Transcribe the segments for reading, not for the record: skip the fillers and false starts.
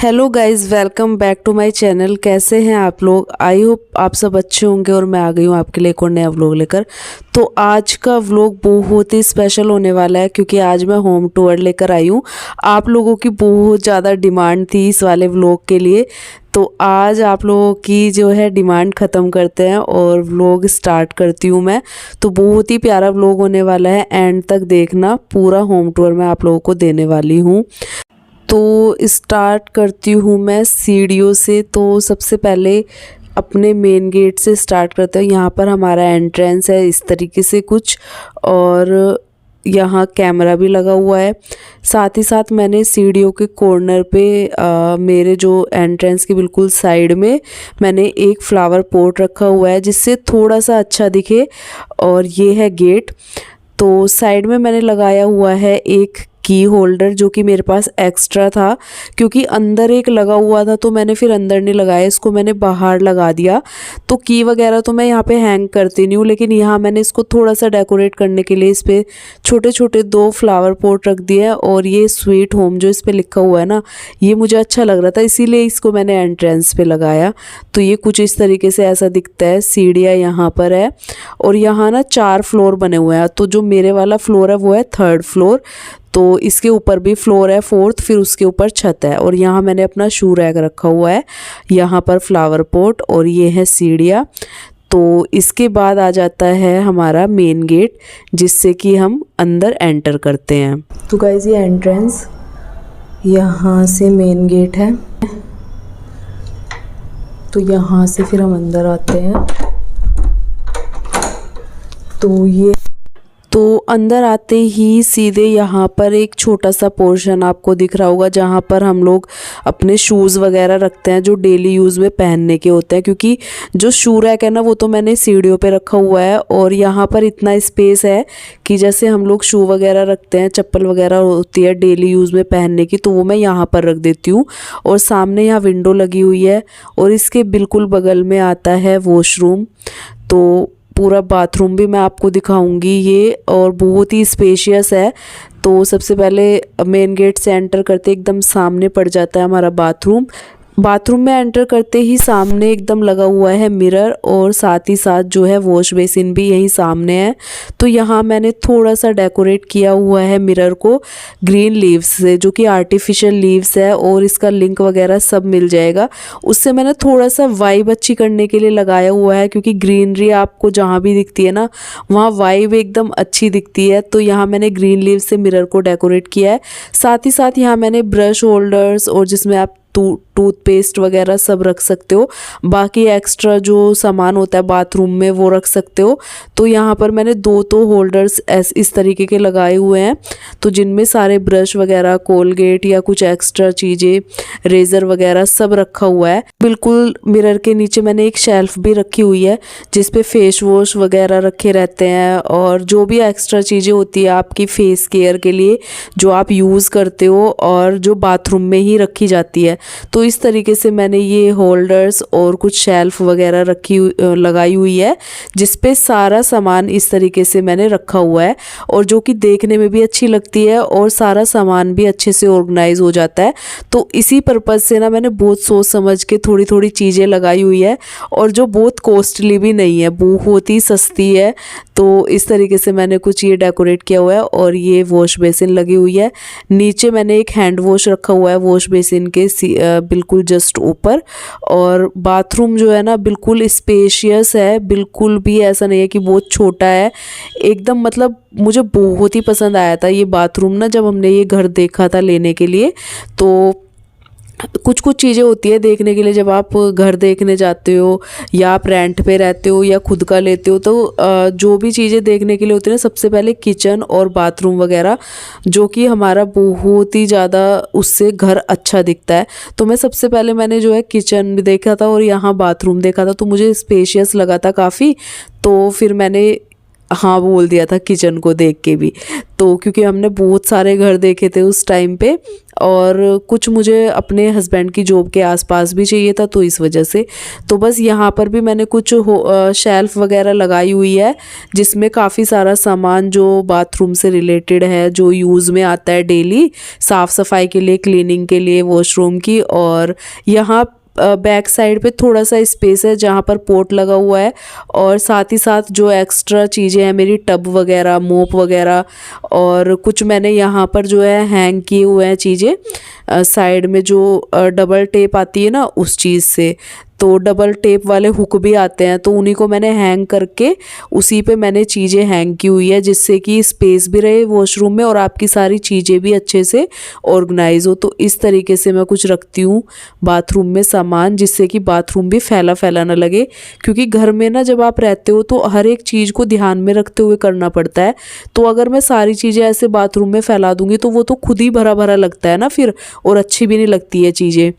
Hello guys, welcome back to my channel. कैसे हैं आप लोग? आई होप आप सब अच्छे होंगे। और मैं आ गई हूँ आपके लिए एक और नया व्लॉग लेकर। तो आज का व्लॉग बहुत ही स्पेशल होने वाला है क्योंकि आज मैं होम टूर लेकर आई हूँ। आप लोगों की बहुत ज़्यादा डिमांड थी इस वाले व्लॉग के लिए, तो आज आप लोगों की जो है डिमांड ख़त्म करते हैं और व्लॉग स्टार्ट करती हूँ मैं। तो बहुत ही प्यारा व्लॉग होने वाला है, एंड तक देखना। पूरा होम टूर मैं आप लोगों को देने वाली हूँ। तो स्टार्ट करती हूँ मैं सीढ़ियों से। तो सबसे पहले अपने मेन गेट से स्टार्ट करते हैं। यहाँ पर हमारा एंट्रेंस है इस तरीके से कुछ, और यहाँ कैमरा भी लगा हुआ है। साथ ही साथ मैंने सीढ़ियों के कॉर्नर पे मेरे जो एंट्रेंस के बिल्कुल साइड में मैंने एक फ्लावर पॉट रखा हुआ है जिससे थोड़ा सा अच्छा दिखे। और ये है गेट। तो साइड में मैंने लगाया हुआ है एक की होल्डर जो कि मेरे पास एक्स्ट्रा था, क्योंकि अंदर एक लगा हुआ था तो मैंने फिर अंदर नहीं लगाया, इसको मैंने बाहर लगा दिया। तो की वगैरह तो मैं यहाँ पे हैंग करती नहीं हूँ, लेकिन यहाँ मैंने इसको थोड़ा सा डेकोरेट करने के लिए इस पर छोटे छोटे 2 फ्लावर पॉट रख दिए हैं। और ये स्वीट होम जो इस पर लिखा हुआ है ना, ये मुझे अच्छा लग रहा था, इसीलिए इसको मैंने एंट्रेंस पे लगाया। तो ये कुछ इस तरीके से ऐसा दिखता है। सीढ़ियाँ यहाँ पर है और यहाँ ना 4 फ्लोर बने हुए हैं। तो जो मेरे वाला फ्लोर है वो है 3rd फ्लोर। तो इसके ऊपर भी फ्लोर है 4th, फिर उसके ऊपर छत है। और यहाँ मैंने अपना शू रैक रखा हुआ है, यहाँ पर फ्लावर पॉट, और ये है सीढ़ियाँ। तो इसके बाद आ जाता है हमारा मेन गेट जिससे कि हम अंदर एंटर करते हैं। तो गाइस ये एंट्रेंस, यहाँ से मेन गेट है। तो यहाँ से फिर हम अंदर आते हैं। तो अंदर आते ही सीधे यहाँ पर एक छोटा सा पोर्शन आपको दिख रहा होगा जहाँ पर हम लोग अपने शूज़ वगैरह रखते हैं जो डेली यूज़ में पहनने के होते हैं। क्योंकि जो शू रैक है ना वो तो मैंने सीढ़ियों पे रखा हुआ है, और यहाँ पर इतना स्पेस है कि जैसे हम लोग शू वगैरह रखते हैं, चप्पल वगैरह होती है डेली यूज़ में पहनने की, तो वो मैं यहाँ पर रख देती हूँ। और सामने यहाँ विंडो लगी हुई है और इसके बिल्कुल बगल में आता है वॉशरूम। तो पूरा बाथरूम भी मैं आपको दिखाऊंगी ये, और बहुत ही स्पेशियस है। तो सबसे पहले मेन गेट से एंटर करते एकदम सामने पड़ जाता है हमारा बाथरूम। बाथरूम में एंटर करते ही सामने एकदम लगा हुआ है मिरर, और साथ ही साथ जो है वॉश बेसिन भी यहीं सामने है। तो यहाँ मैंने थोड़ा सा डेकोरेट किया हुआ है मिरर को ग्रीन लीव्स से, जो कि आर्टिफिशियल लीव्स है, और इसका लिंक वगैरह सब मिल जाएगा। उससे मैंने थोड़ा सा वाइब अच्छी करने के लिए लगाया हुआ है, क्योंकि ग्रीनरी आपको जहाँ भी दिखती है ना वहाँ वाइब एकदम अच्छी दिखती है। तो यहाँ मैंने ग्रीन लीव से मिरर को डेकोरेट किया है। साथ ही साथ यहाँ मैंने ब्रश होल्डर्स, और जिसमें आप टूथपेस्ट वगैरह सब रख सकते हो, बाकी एक्स्ट्रा जो सामान होता है बाथरूम में वो रख सकते हो। तो यहाँ पर मैंने 2 होल्डर्स इस तरीके के लगाए हुए हैं, तो जिनमें सारे ब्रश वगैरह, कोलगेट या कुछ एक्स्ट्रा चीज़ें, रेज़र वगैरह सब रखा हुआ है। बिल्कुल मिरर के नीचे मैंने एक शेल्फ भी रखी हुई है जिस पे फेस वॉश वगैरह रखे रहते हैं, और जो भी एक्स्ट्रा चीज़ें होती है आपकी फेस केयर के लिए जो आप यूज़ करते हो और जो बाथरूम में ही रखी जाती है। तो इस तरीके से मैंने ये होल्डर्स और कुछ शेल्फ वगैरह लगाई हुई है जिस पे सारा सामान इस तरीके से मैंने रखा हुआ है, और जो कि देखने में भी अच्छी लगती है और सारा सामान भी अच्छे से ऑर्गेनाइज हो जाता है। तो इसी पर्पज़ से ना मैंने बहुत सोच समझ के थोड़ी थोड़ी चीज़ें लगाई हुई है, और जो बहुत कॉस्टली भी नहीं है, बहुत ही सस्ती है। तो इस तरीके से मैंने कुछ ये डेकोरेट किया हुआ है। और ये वॉश बेसिन लगी हुई है। नीचे मैंने एक हैंड वॉश रखा हुआ है वॉश बेसिन के बिल्कुल जस्ट ऊपर। और बाथरूम जो है ना बिल्कुल स्पेशियस है, बिल्कुल भी ऐसा नहीं है कि बहुत छोटा है एकदम। मतलब मुझे बहुत ही पसंद आया था ये बाथरूम ना, जब हमने ये घर देखा था लेने के लिए। तो कुछ कुछ चीज़ें होती है देखने के लिए जब आप घर देखने जाते हो, या आप रेंट पे रहते हो या खुद का लेते हो, तो जो भी चीज़ें देखने के लिए होती है ना, सबसे पहले किचन और बाथरूम वगैरह, जो कि हमारा बहुत ही ज़्यादा उससे घर अच्छा दिखता है। तो मैं सबसे पहले मैंने जो है किचन भी देखा था और यहाँ बाथरूम देखा था, तो मुझे स्पेशियस लगा था काफ़ी। तो फिर मैंने हाँ बोल दिया था किचन को देख के भी। तो क्योंकि हमने बहुत सारे घर देखे थे उस टाइम पे, और कुछ मुझे अपने हस्बैंड की जॉब के आसपास भी चाहिए था, तो इस वजह से तो बस यहाँ पर भी मैंने कुछ शेल्फ वगैरह लगाई हुई है जिसमें काफ़ी सारा सामान जो बाथरूम से रिलेटेड है, जो यूज़ में आता है डेली, साफ़ सफाई के लिए, क्लीनिंग के लिए वॉशरूम की। और यहाँ बैक साइड पे थोड़ा सा स्पेस है जहाँ पर पोट लगा हुआ है, और साथ ही साथ जो एक्स्ट्रा चीज़ें हैं मेरी टब वगैरह, मोप वगैरह, और कुछ मैंने यहाँ पर जो है हैंग किए हुए हैं चीज़ें साइड में, जो डबल टेप आती है ना उस चीज़ से। तो डबल टेप वाले हुक भी आते हैं, तो उन्हीं को मैंने हैंग करके उसी पे मैंने चीज़ें हैंग की हुई है, जिससे कि स्पेस भी रहे वॉशरूम में और आपकी सारी चीज़ें भी अच्छे से ऑर्गेनाइज हो। तो इस तरीके से मैं कुछ रखती हूँ बाथरूम में सामान, जिससे कि बाथरूम भी फैला फैला ना लगे, क्योंकि घर में ना जब आप रहते हो तो हर एक चीज़ को ध्यान में रखते हुए करना पड़ता है। तो अगर मैं सारी चीज़ें ऐसे बाथरूम में फैला दूँगी तो वो तो खुद ही भरा भरा लगता है ना फिर, और अच्छी भी नहीं लगती है चीज़ें।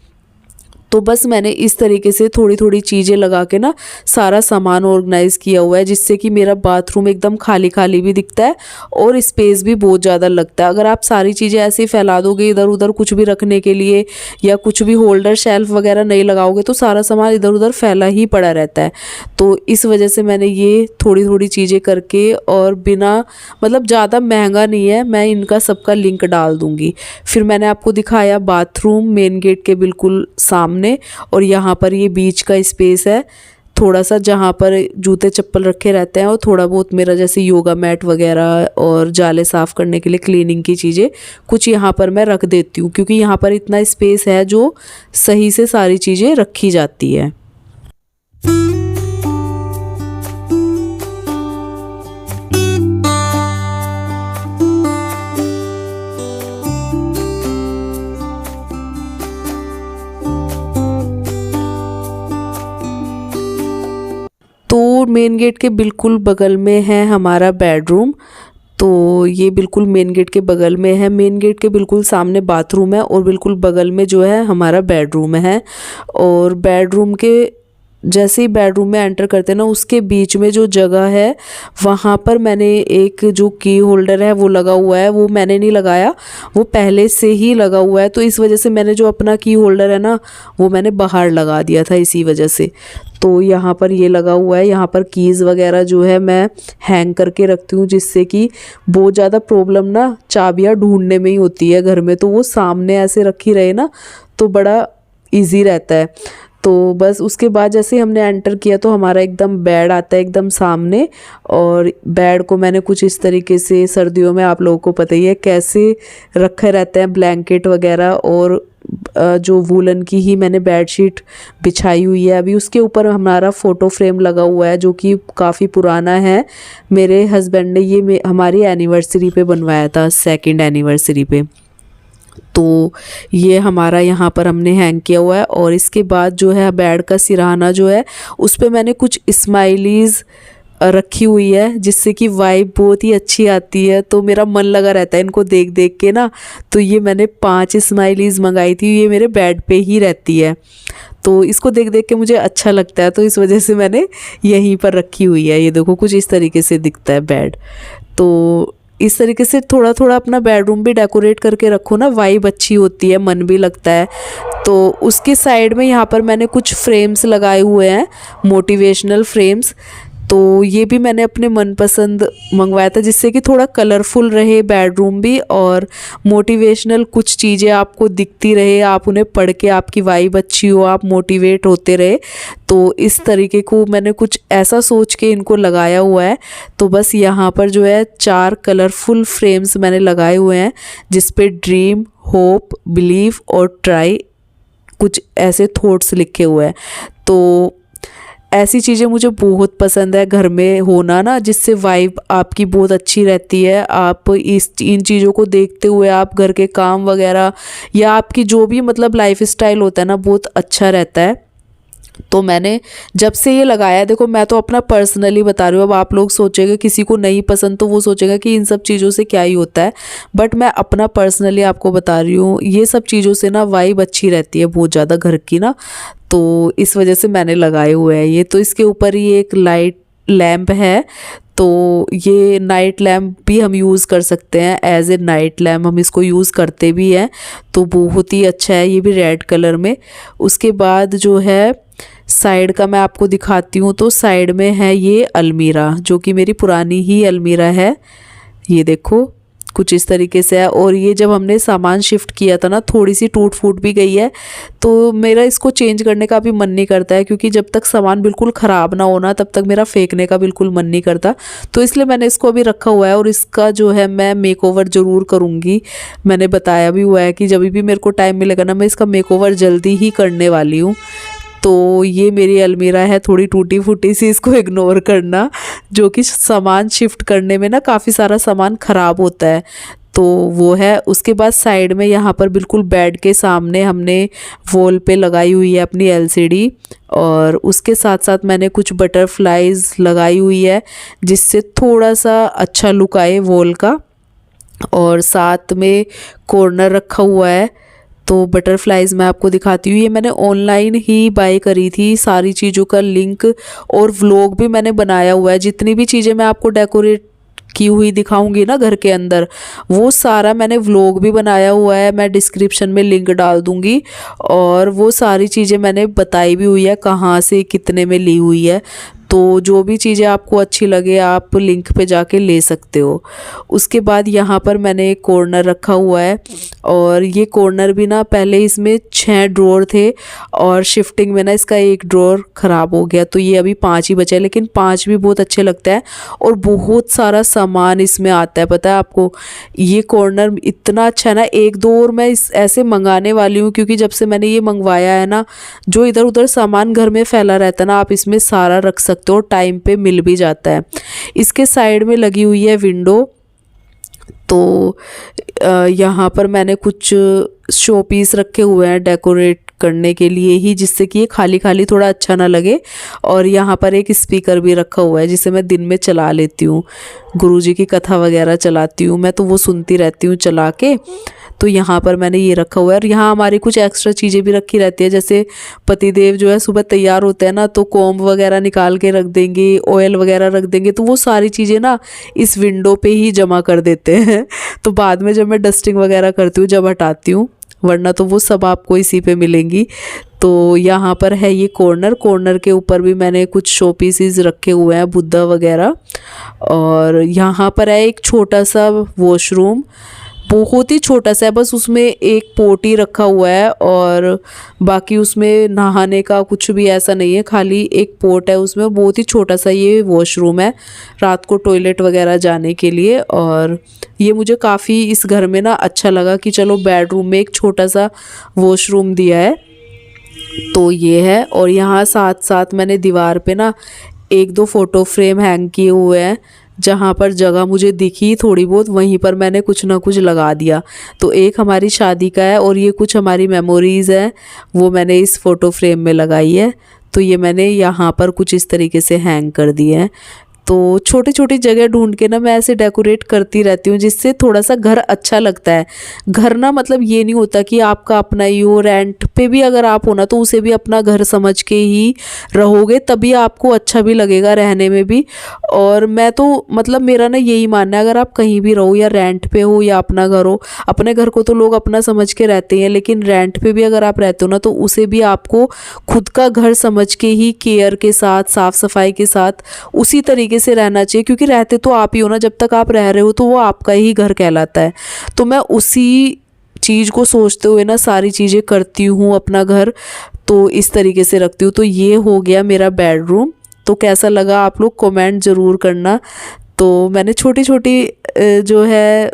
तो बस मैंने इस तरीके से थोड़ी थोड़ी चीज़ें लगा के ना सारा सामान ऑर्गेनाइज़ किया हुआ है, जिससे कि मेरा बाथरूम एकदम खाली खाली भी दिखता है और स्पेस भी बहुत ज़्यादा लगता है। अगर आप सारी चीज़ें ऐसे ही फैला दोगे इधर उधर कुछ भी रखने के लिए, या कुछ भी होल्डर शेल्फ वगैरह नहीं लगाओगे, तो सारा सामान इधर उधर फैला ही पड़ा रहता है। तो इस वजह से मैंने ये थोड़ी थोड़ी चीज़ें करके, और बिना मतलब ज़्यादा महंगा नहीं है, मैं इनका सबका लिंक डाल दूँगी। फिर मैंने आपको दिखाया बाथरूम मेन गेट के बिल्कुल सामने, और यहाँ पर ये बीच का स्पेस है थोड़ा सा, जहाँ पर जूते चप्पल रखे रहते हैं, और थोड़ा बहुत मेरा जैसे योगा मैट वगैरह और जाले साफ़ करने के लिए क्लीनिंग की चीज़ें कुछ यहाँ पर मैं रख देती हूँ, क्योंकि यहाँ पर इतना स्पेस है जो सही से सारी चीज़ें रखी जाती है। तो मेन गेट के बिल्कुल बगल में है हमारा बेडरूम। तो ये बिल्कुल मेन गेट के बगल में है, मेन गेट के बिल्कुल सामने बाथरूम है, और बिल्कुल बगल में जो है हमारा बेडरूम है। और बेडरूम के जैसे ही बेडरूम में एंटर करते हैं ना, उसके बीच में जो जगह है वहाँ पर मैंने एक जो की होल्डर है वो लगा हुआ है, वो मैंने नहीं लगाया, वो पहले से ही लगा हुआ है। तो इस वजह से मैंने जो अपना की होल्डर है ना वो मैंने बाहर लगा दिया था इसी वजह से। तो यहाँ पर ये लगा हुआ है, यहाँ पर कीज़ वगैरह जो है मैं हैंग करके रखती हूँ, जिससे कि बहुत ज़्यादा प्रॉब्लम ना चाबियाँ ढूंढने में ही होती है घर में, तो वो सामने ऐसे रखी रहे ना तो बड़ा इजी रहता है। तो बस उसके बाद जैसे हमने एंटर किया तो हमारा एकदम बेड आता है एकदम सामने, और बेड को मैंने कुछ इस तरीके से, सर्दियों में आप लोगों को पता ही है कैसे रखे रहते हैं ब्लैंकेट वगैरह, और जो वूलन की ही मैंने बेडशीट बिछाई हुई है। अभी उसके ऊपर हमारा फ़ोटो फ्रेम लगा हुआ है जो कि काफ़ी पुराना है, मेरे हस्बैंड ने ये हमारी एनिवर्सरी पे बनवाया था, 2nd एनिवर्सरी पे। तो ये हमारा यहाँ पर हमने हैंग किया हुआ है। और इसके बाद जो है बेड का सिरहाना जो है उस पर मैंने कुछ स्माइलीज़ रखी हुई है, जिससे कि वाइब बहुत ही अच्छी आती है। तो मेरा मन लगा रहता है इनको देख देख के ना। तो ये मैंने 5 स्माइलीज़ मंगाई थी, ये मेरे बेड पे ही रहती है, तो इसको देख देख के मुझे अच्छा लगता है, तो इस वजह से मैंने यहीं पर रखी हुई है। ये देखो कुछ इस तरीके से दिखता है बेड। तो इस तरीके से थोड़ा थोड़ा अपना बेडरूम भी डेकोरेट करके रखो ना, वाइब अच्छी होती है, मन भी लगता है। तो उसके साइड में यहाँ पर मैंने कुछ फ्रेम्स लगाए हुए हैं, मोटिवेशनल फ्रेम्स। तो ये भी मैंने अपने मनपसंद मंगवाया था, जिससे कि थोड़ा कलरफुल रहे बेडरूम भी, और मोटिवेशनल कुछ चीज़ें आपको दिखती रहे, आप उन्हें पढ़ के आपकी वाइब अच्छी हो, आप मोटिवेट होते रहे। तो इस तरीके को मैंने कुछ ऐसा सोच के इनको लगाया हुआ है। तो बस यहाँ पर जो है 4 कलरफुल फ्रेम्स मैंने लगाए हुए हैं, जिस पे ड्रीम, होप, बिलीव और ट्राई कुछ ऐसे थॉट्स लिखे हुए हैं। तो ऐसी चीज़ें मुझे बहुत पसंद है घर में होना ना, जिससे वाइब आपकी बहुत अच्छी रहती है। आप इन चीज़ों को देखते हुए आप घर के काम वगैरह या आपकी जो भी मतलब लाइफ स्टाइल होता है ना, बहुत अच्छा रहता है। तो मैंने जब से ये लगाया, देखो मैं तो अपना पर्सनली बता रही हूँ, अब आप लोग सोचेंगे किसी को नहीं पसंद तो वो सोचेगा कि इन सब चीज़ों से क्या ही होता है, बट मैं अपना पर्सनली आपको बता रही हूँ, ये सब चीज़ों से ना वाइब अच्छी रहती है बहुत ज़्यादा घर की ना। तो इस वजह से मैंने लगाए हुए हैं ये। तो इसके ऊपर ही एक लाइट लैम्प है, तो तो ये नाइट लैम्प भी हम यूज़ कर सकते हैं, एज ए नाइट लैम्प हम इसको यूज़ करते भी हैं। तो बहुत ही अच्छा है, ये भी रेड कलर में। उसके बाद जो है साइड का मैं आपको दिखाती हूँ। तो साइड में है ये अलमीरा, जो कि मेरी पुरानी ही अलमीरा है। ये देखो कुछ इस तरीके से है। और ये जब हमने सामान शिफ्ट किया था ना, थोड़ी सी टूट फूट भी गई है, तो मेरा इसको चेंज करने का भी मन नहीं करता है, क्योंकि जब तक सामान बिल्कुल ख़राब ना होना तब तक मेरा फेंकने का बिल्कुल मन नहीं करता। तो इसलिए मैंने इसको अभी रखा हुआ है, और इसका जो है मैं मेकओवर ज़रूर करूँगी। मैंने बताया भी हुआ है कि जब भी मेरे को टाइम मिलेगा ना, मैं इसका मेकओवर जल्दी ही करने वाली हूँ। तो ये मेरी अलमीरा है, थोड़ी टूटी फूटी सी, इसको इग्नोर करना, जो कि सामान शिफ्ट करने में ना काफ़ी सारा सामान ख़राब होता है, तो वो है। उसके बाद साइड में यहाँ पर बिल्कुल बेड के सामने हमने वॉल पे लगाई हुई है अपनी एलसीडी, और उसके साथ साथ मैंने कुछ बटरफ्लाइज लगाई हुई है, जिससे थोड़ा सा अच्छा लुक आए वॉल का। और साथ में कॉर्नर रखा हुआ है। तो बटरफ्लाइज़ मैं आपको दिखाती हूँ, ये मैंने ऑनलाइन ही बाय करी थी। सारी चीज़ों का लिंक और व्लॉग भी मैंने बनाया हुआ है। जितनी भी चीज़ें मैं आपको डेकोरेट की हुई दिखाऊंगी ना घर के अंदर, वो सारा मैंने व्लॉग भी बनाया हुआ है। मैं डिस्क्रिप्शन में लिंक डाल दूंगी, और वो सारी चीज़ें मैंने बताई भी हुई है कहाँ से कितने में ली हुई है। तो जो भी चीज़ें आपको अच्छी लगे आप लिंक पे जाके ले सकते हो। उसके बाद यहाँ पर मैंने एक कॉर्नर रखा हुआ है, और ये कॉर्नर भी ना पहले इसमें 6 ड्रॉर थे, और शिफ्टिंग में ना इसका एक ड्रॉर ख़राब हो गया, तो ये अभी 5 ही बचे हैं। लेकिन 5 भी बहुत अच्छे लगते हैं, और बहुत सारा सामान इसमें आता है। पता है आपको, ये कॉर्नर इतना अच्छा है ना। एक दो और मैं इस ऐसे मंगाने वाली हूँ, क्योंकि जब से मैंने ये मंगवाया है ना, जो इधर उधर सामान घर में फैला रहता है ना, आप इसमें सारा रख सकते हो, टाइम पे मिल भी जाता है। इसके साइड में लगी हुई है विंडो। तो यहाँ पर मैंने कुछ शो पीस रखे हुए हैं डेकोरेट करने के लिए ही, जिससे कि ये खाली खाली थोड़ा अच्छा ना लगे। और यहाँ पर एक स्पीकर भी रखा हुआ है, जिसे मैं दिन में चला लेती हूँ। गुरुजी की कथा वगैरह चलाती हूँ मैं, तो वो सुनती रहती हूँ चला के। तो यहाँ पर मैंने ये रखा हुआ है, और यहाँ हमारी कुछ एक्स्ट्रा चीज़ें भी रखी रहती है। जैसे पतिदेव जो है सुबह तैयार होते हैं ना, तो कॉम्ब वगैरह निकाल के रख देंगे, ऑयल वगैरह रख देंगे, तो वो सारी चीज़ें ना इस विंडो पे ही जमा कर देते हैं। तो बाद में जब मैं डस्टिंग वगैरह करती हूँ, जब हटाती हूँ, वरना तो वो सब आपको इसी पे मिलेंगी। तो यहाँ पर है ये कॉर्नर। कॉर्नर के ऊपर भी मैंने कुछ शो पीसेस रखे हुए हैं, बुद्धा वगैरह। और यहाँ पर है एक छोटा सा वॉशरूम, बहुत ही छोटा सा है, बस उसमें एक पोटी रखा हुआ है, और बाकी उसमें नहाने का कुछ भी ऐसा नहीं है, खाली एक पोट है उसमें। बहुत ही छोटा सा ये वॉशरूम है, रात को टॉयलेट वगैरह जाने के लिए। और ये मुझे काफ़ी इस घर में ना अच्छा लगा कि चलो बेडरूम में एक छोटा सा वॉशरूम दिया है। तो ये है। और यहाँ साथ साथ मैंने दीवार पे ना 1-2 फ़ोटो फ्रेम हैंग किए हुए हैं, जहाँ पर जगह मुझे दिखी थोड़ी बहुत, वहीं पर मैंने कुछ ना कुछ लगा दिया। तो एक हमारी शादी का है, और ये कुछ हमारी मेमोरीज़ है, वो मैंने इस फ़ोटो फ्रेम में लगाई है। तो ये मैंने यहाँ पर कुछ इस तरीके से हैंग कर दिए हैं। तो छोटी छोटी जगह ढूंढ के ना मैं ऐसे डेकोरेट करती रहती हूँ, जिससे थोड़ा सा घर अच्छा लगता है। घर ना मतलब ये नहीं होता कि आपका अपना ही हो, रेंट पे भी अगर आप हो ना, तो उसे भी अपना घर समझ के ही रहोगे, तभी आपको अच्छा भी लगेगा रहने में भी। और मैं तो मतलब मेरा ना यही मानना है, अगर आप कहीं भी रहो, या रेंट पे हो या अपना घर हो, अपने घर को तो लोग अपना समझ के रहते हैं, लेकिन रेंट पे भी अगर आप रहते हो ना, तो उसे भी आपको खुद का घर समझ के ही केयर के साथ, साफ सफाई के साथ उसी तरीके से रहना चाहिए। क्योंकि रहते तो आप ही हो ना, जब तक आप रह रहे हो तो वो आपका ही घर कहलाता है। तो मैं उसी चीज़ को सोचते हुए ना सारी चीज़ें करती हूँ, अपना घर तो इस तरीके से रखती हूँ। तो ये हो गया मेरा बेडरूम। तो कैसा लगा आप लोग कमेंट ज़रूर करना। तो मैंने छोटी छोटी जो है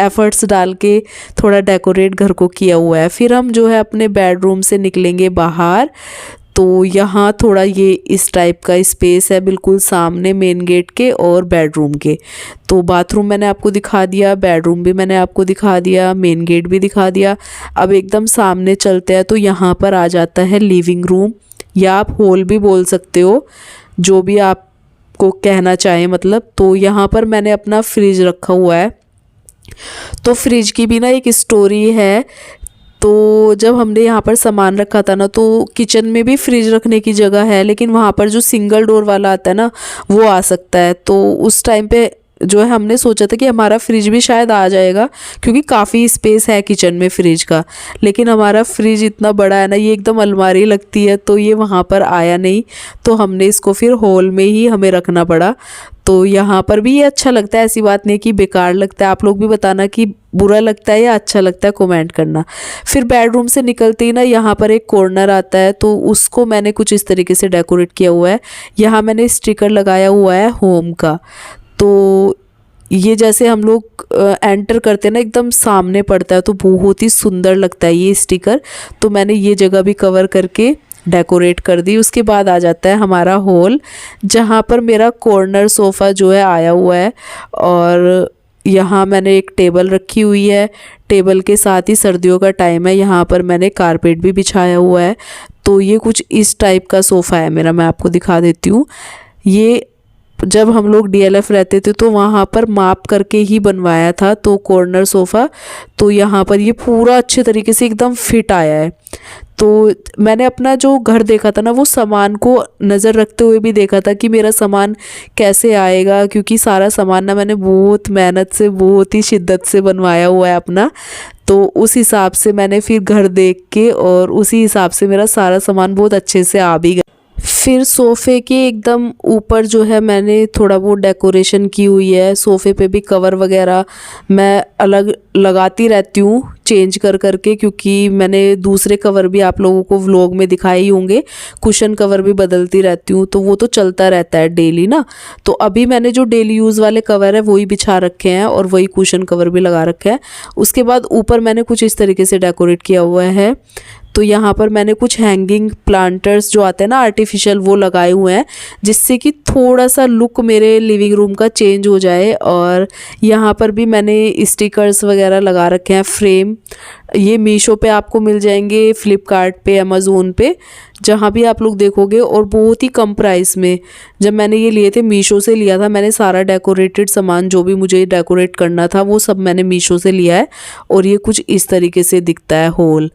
एफ़र्ट्स डाल के थोड़ा डेकोरेट घर को किया हुआ है। फिर हम जो है अपने बेडरूम से निकलेंगे बाहर। तो यहाँ थोड़ा ये इस टाइप का स्पेस है, बिल्कुल सामने मेन गेट के और बेडरूम के। तो बाथरूम मैंने आपको दिखा दिया, बेडरूम भी मैंने आपको दिखा दिया, मेन गेट भी दिखा दिया। अब एकदम सामने चलते हैं, तो यहाँ पर आ जाता है लिविंग रूम, या आप हॉल भी बोल सकते हो, जो भी आपको कहना चाहें मतलब। तो यहाँ पर मैंने अपना फ्रिज रखा हुआ है। तो फ्रिज की भी ना एक स्टोरी है। तो जब हमने यहाँ पर सामान रखा था ना, तो किचन में भी फ्रिज रखने की जगह है, लेकिन वहाँ पर जो सिंगल डोर वाला आता है ना वो आ सकता है। तो उस टाइम पे जो है हमने सोचा था कि हमारा फ्रिज भी शायद आ जाएगा, क्योंकि काफ़ी स्पेस है किचन में फ्रिज का। लेकिन हमारा फ्रिज इतना बड़ा है ना, ये एकदम अलमारी लगती है, तो ये वहाँ पर आया नहीं। तो हमने इसको फिर हॉल में ही हमें रखना पड़ा। तो यहाँ पर भी ये अच्छा लगता है, ऐसी बात नहीं कि बेकार लगता है। आप लोग भी बताना कि बुरा लगता है या अच्छा लगता है, कमेंट करना। फिर बेडरूम से निकलते ही ना यहाँ पर एक कॉर्नर आता है, तो उसको मैंने कुछ इस तरीके से डेकोरेट किया हुआ है। यहाँ मैंने स्टिकर लगाया हुआ है होम का। तो ये जैसे हम लोग एंटर करते हैं ना, एकदम सामने पड़ता है, तो बहुत ही सुंदर लगता है ये स्टिकर। तो मैंने ये जगह भी कवर करके डेकोरेट कर दी। उसके बाद आ जाता है हमारा हॉल, जहाँ पर मेरा कॉर्नर सोफ़ा जो है आया हुआ है, और यहाँ मैंने एक टेबल रखी हुई है। टेबल के साथ ही सर्दियों का टाइम है, यहाँ पर मैंने कारपेट भी बिछाया हुआ है। तो ये कुछ इस टाइप का सोफ़ा है मेरा, मैं आपको दिखा देती हूँ। ये जब हम लोग डीएलएफ रहते थे तो वहाँ पर माप करके ही बनवाया था, तो कॉर्नर सोफ़ा। तो यहाँ पर ये पूरा अच्छे तरीके से एकदम फिट आया है। तो मैंने अपना जो घर देखा था ना, वो सामान को नज़र रखते हुए भी देखा था कि मेरा सामान कैसे आएगा, क्योंकि सारा सामान ना मैंने बहुत मेहनत से, बहुत ही शिद्दत से बनवाया हुआ है अपना। तो उस हिसाब से मैंने फिर घर देख के, और उसी हिसाब से मेरा सारा सामान बहुत अच्छे से आ भी गया। फिर सोफ़े के एकदम ऊपर जो है मैंने थोड़ा बहुत डेकोरेशन की हुई है। सोफ़े पे भी कवर वगैरह मैं अलग लगाती रहती हूँ, चेंज कर करके, क्योंकि मैंने दूसरे कवर भी आप लोगों को व्लॉग में दिखाए ही होंगे। कुशन कवर भी बदलती रहती हूँ, तो वो तो चलता रहता है डेली ना। तो अभी मैंने जो डेली यूज़ वाले कवर है वही बिछा रखे हैं, और वही कुशन कवर भी लगा रखे हैं। उसके बाद ऊपर मैंने कुछ इस तरीके से डेकोरेट किया हुआ है। तो यहाँ पर मैंने कुछ हैंगिंग प्लांटर्स जो आते हैं ना आर्टिफिशियल, वो लगाए हुए हैं, जिससे कि थोड़ा सा लुक मेरे लिविंग रूम का चेंज हो जाए। और यहाँ पर भी मैंने स्टिकर्स वगैरह लगा रखे हैं, फ्रेम। ये मीशो पे आपको मिल जाएंगे, फ्लिपकार्ट पे, अमेज़ोन पे, जहाँ भी आप लोग देखोगे, और बहुत ही कम प्राइस में। जब मैंने ये लिए थे, मीशो से लिया था मैंने। सारा डेकोरेटेड सामान जो भी मुझे डेकोरेट करना था वो सब मैंने मीशो से लिया है। और ये कुछ इस तरीके से दिखता है हॉल।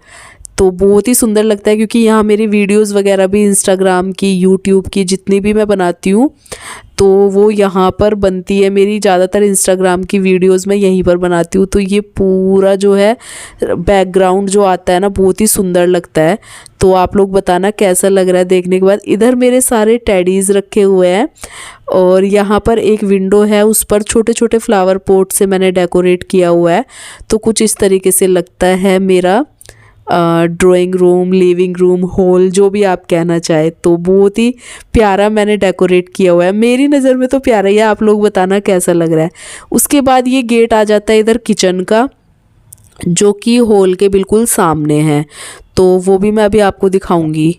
तो बहुत ही सुंदर लगता है, क्योंकि यहाँ मेरी वीडियोस वगैरह भी इंस्टाग्राम की, यूट्यूब की, जितनी भी मैं बनाती हूँ तो वो यहाँ पर बनती है। मेरी ज़्यादातर इंस्टाग्राम की वीडियोस मैं यहीं पर बनाती हूँ। तो ये पूरा जो है बैकग्राउंड जो आता है ना, बहुत ही सुंदर लगता है। तो आप लोग बताना कैसा लग रहा है देखने के बाद। इधर मेरे सारे टेडीज़ रखे हुए हैं, और यहाँ पर एक विंडो है, उस पर छोटे छोटे फ्लावर पॉट से मैंने डेकोरेट किया हुआ है। तो कुछ इस तरीके से लगता है मेरा drawing room, living room, hall, जो भी आप कहना चाहे। तो बहुत ही प्यारा मैंने डेकोरेट किया हुआ है, मेरी नज़र में तो प्यारा ही है। आप लोग बताना कैसा लग रहा है। उसके बाद ये गेट आ जाता है इधर किचन का, जो कि हॉल के बिल्कुल सामने है। तो वो भी मैं अभी आपको दिखाऊंगी।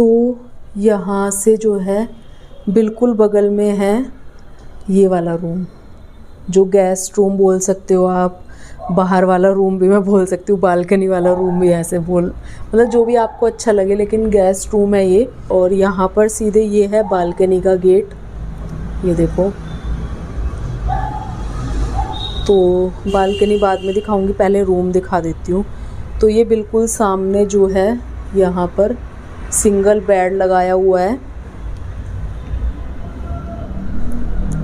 तो यहाँ से जो है बिल्कुल बगल में है ये वाला रूम, जो गेस्ट रूम बोल सकते हो आप, बाहर वाला रूम भी मैं बोल सकती हूँ, बालकनी वाला रूम भी ऐसे बोल, मतलब जो भी आपको अच्छा लगे, लेकिन गेस्ट रूम है ये। और यहाँ पर सीधे ये है बालकनी का गेट, ये देखो। तो बालकनी बाद में दिखाऊंगी, पहले रूम दिखा देती हूँ। तो ये बिल्कुल सामने जो है यहाँ पर सिंगल बेड लगाया हुआ है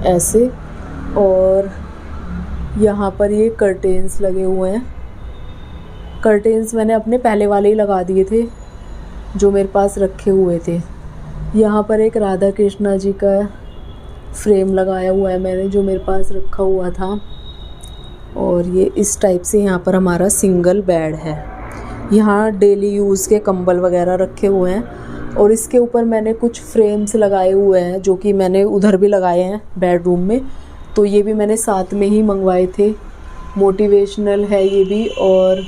ऐसे, और यहाँ पर ये कर्टेन्स लगे हुए हैं। कर्टेन्स मैंने अपने पहले वाले ही लगा दिए थे जो मेरे पास रखे हुए थे। यहाँ पर एक राधा कृष्णा जी का फ्रेम लगाया हुआ है मैंने, जो मेरे पास रखा हुआ था। और ये इस टाइप से यहाँ पर हमारा सिंगल बेड है। यहाँ डेली यूज़ के कंबल वगैरह रखे हुए हैं, और इसके ऊपर मैंने कुछ फ्रेम्स लगाए हुए हैं जो कि मैंने उधर भी लगाए हैं बेडरूम में। तो ये भी मैंने साथ में ही मंगवाए थे, मोटिवेशनल है ये भी। और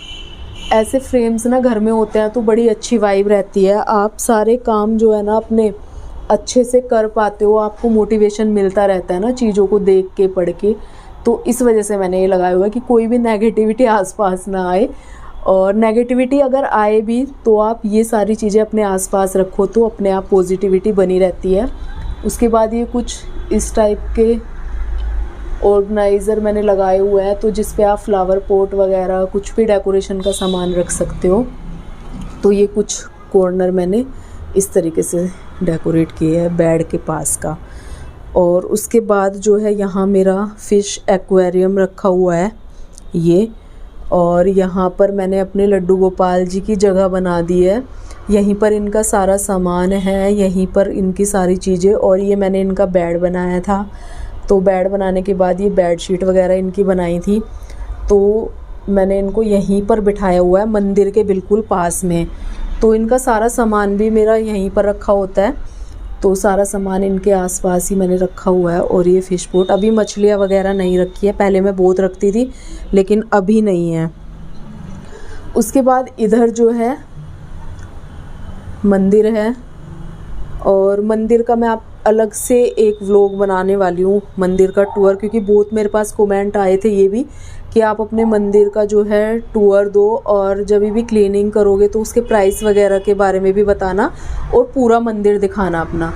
ऐसे फ्रेम्स ना घर में होते हैं तो बड़ी अच्छी वाइब रहती है, आप सारे काम जो है ना अपने अच्छे से कर पाते हो, आपको मोटिवेशन मिलता रहता है ना चीज़ों को देख के पढ़ के। तो इस वजह से मैंने ये लगाया हुआ है कि कोई भी नेगेटिविटी आसपास ना आए, और नेगेटिविटी अगर आए भी तो आप ये सारी चीज़ें अपने आसपास रखो तो अपने आप पॉजिटिविटी बनी रहती है। उसके बाद ये कुछ इस टाइप के ऑर्गेनाइज़र मैंने लगाए हुए हैं, तो जिस पे आप फ्लावर पॉट वगैरह कुछ भी डेकोरेशन का सामान रख सकते हो। तो ये कुछ कॉर्नर मैंने इस तरीके से डेकोरेट किए हैं बेड के पास का। और उसके बाद जो है यहाँ मेरा फ़िश एक्वेरियम रखा हुआ है ये, और यहाँ पर मैंने अपने लड्डू गोपाल जी की जगह बना दी है। यहीं पर इनका सारा सामान है, यहीं पर इनकी सारी चीज़ें, और ये मैंने इनका बेड बनाया था। तो बेड बनाने के बाद ये बेड शीट वगैरह इनकी बनाई थी, तो मैंने इनको यहीं पर बिठाया हुआ है मंदिर के बिल्कुल पास में। तो इनका सारा सामान भी मेरा यहीं पर रखा होता है, तो सारा सामान इनके आसपास ही मैंने रखा हुआ है। और ये फ़िश पॉट, अभी मछलियाँ वगैरह नहीं रखी है, पहले मैं बहुत रखती थी लेकिन अभी नहीं है। उसके बाद इधर जो है मंदिर है, और मंदिर का मैं आप अलग से एक व्लॉग बनाने वाली हूँ, मंदिर का टूर, क्योंकि बहुत मेरे पास कमेंट आए थे ये भी कि आप अपने मंदिर का जो है टूर दो, और जब भी क्लीनिंग करोगे तो उसके प्राइस वगैरह के बारे में भी बताना, और पूरा मंदिर दिखाना अपना।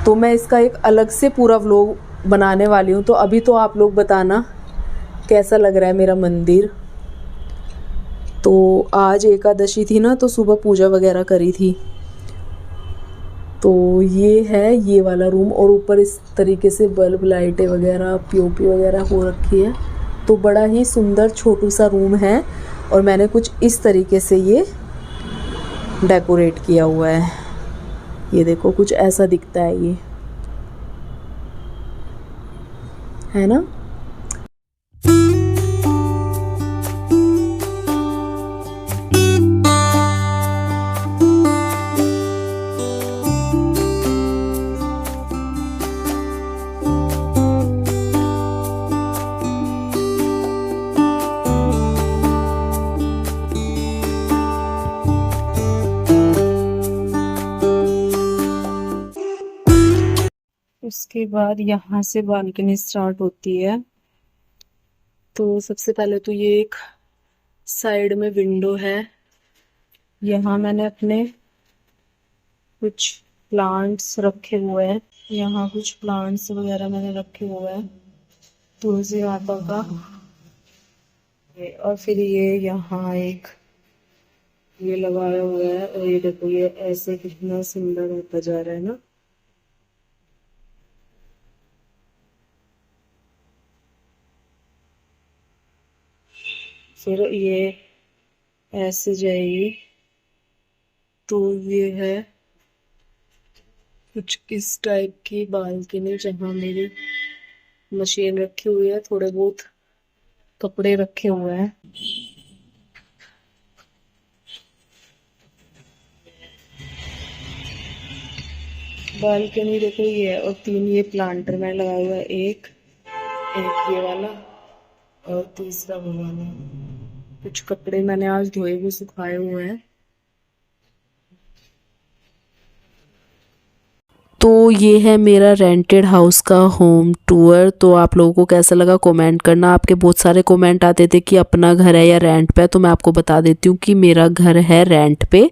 तो मैं इसका एक अलग से पूरा व्लॉग बनाने वाली हूँ। तो अभी तो आप लोग बताना कैसा लग रहा है मेरा मंदिर। तो आज एकादशी थी ना, तो सुबह पूजा वगैरह करी थी। तो ये है ये वाला रूम, और ऊपर इस तरीके से बल्ब लाइटें वगैरह पीओपी वगैरह हो रखी है। तो बड़ा ही सुंदर छोटू सा रूम है, और मैंने कुछ इस तरीके से ये डेकोरेट किया हुआ है। ये देखो कुछ ऐसा दिखता है ये, है ना। उसके बाद यहाँ से बालकनी स्टार्ट होती है। तो सबसे पहले तो ये एक साइड में विंडो है, यहाँ मैंने अपने कुछ प्लांट्स रखे हुए हैं। यहाँ कुछ प्लांट्स वगैरह मैंने रखे हुए हैं तुलसी माता का। और फिर ये यहाँ एक ये लगाया हुआ है, और ये देखो ये ऐसे कितना सुंदर होता जा रहा है ना। फिर ये ऐसे जाएगी, तो ये है कुछ इस टाइप की बालकनी, जहाँ मेरी मशीन रखी हुई है, थोड़े बहुत कपड़े रखे हुए हैं। बालकनी देखो ये है, और 3 ये प्लांटर मैंने लगाया हुआ है, एक ये वाला और तीसरा वो वाला। कुछ कपड़े मैंने आज धोए भी सुखाए हुए हैं। तो ये है मेरा रेंटेड हाउस का होम टूर। तो आप लोगों को कैसा लगा कमेंट करना। आपके बहुत सारे कमेंट आते थे कि अपना घर है या रेंट पे है, तो मैं आपको बता देती हूँ कि मेरा घर है रेंट पे।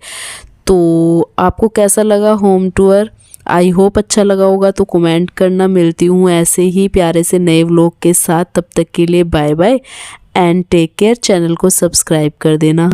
तो आपको कैसा लगा होम टूर, आई होप अच्छा लगा होगा, तो कमेंट करना। मिलती हूँ ऐसे ही प्यारे से नए व्लॉग के साथ, तब तक के लिए bye bye and take care. Channel को सब्सक्राइब कर देना।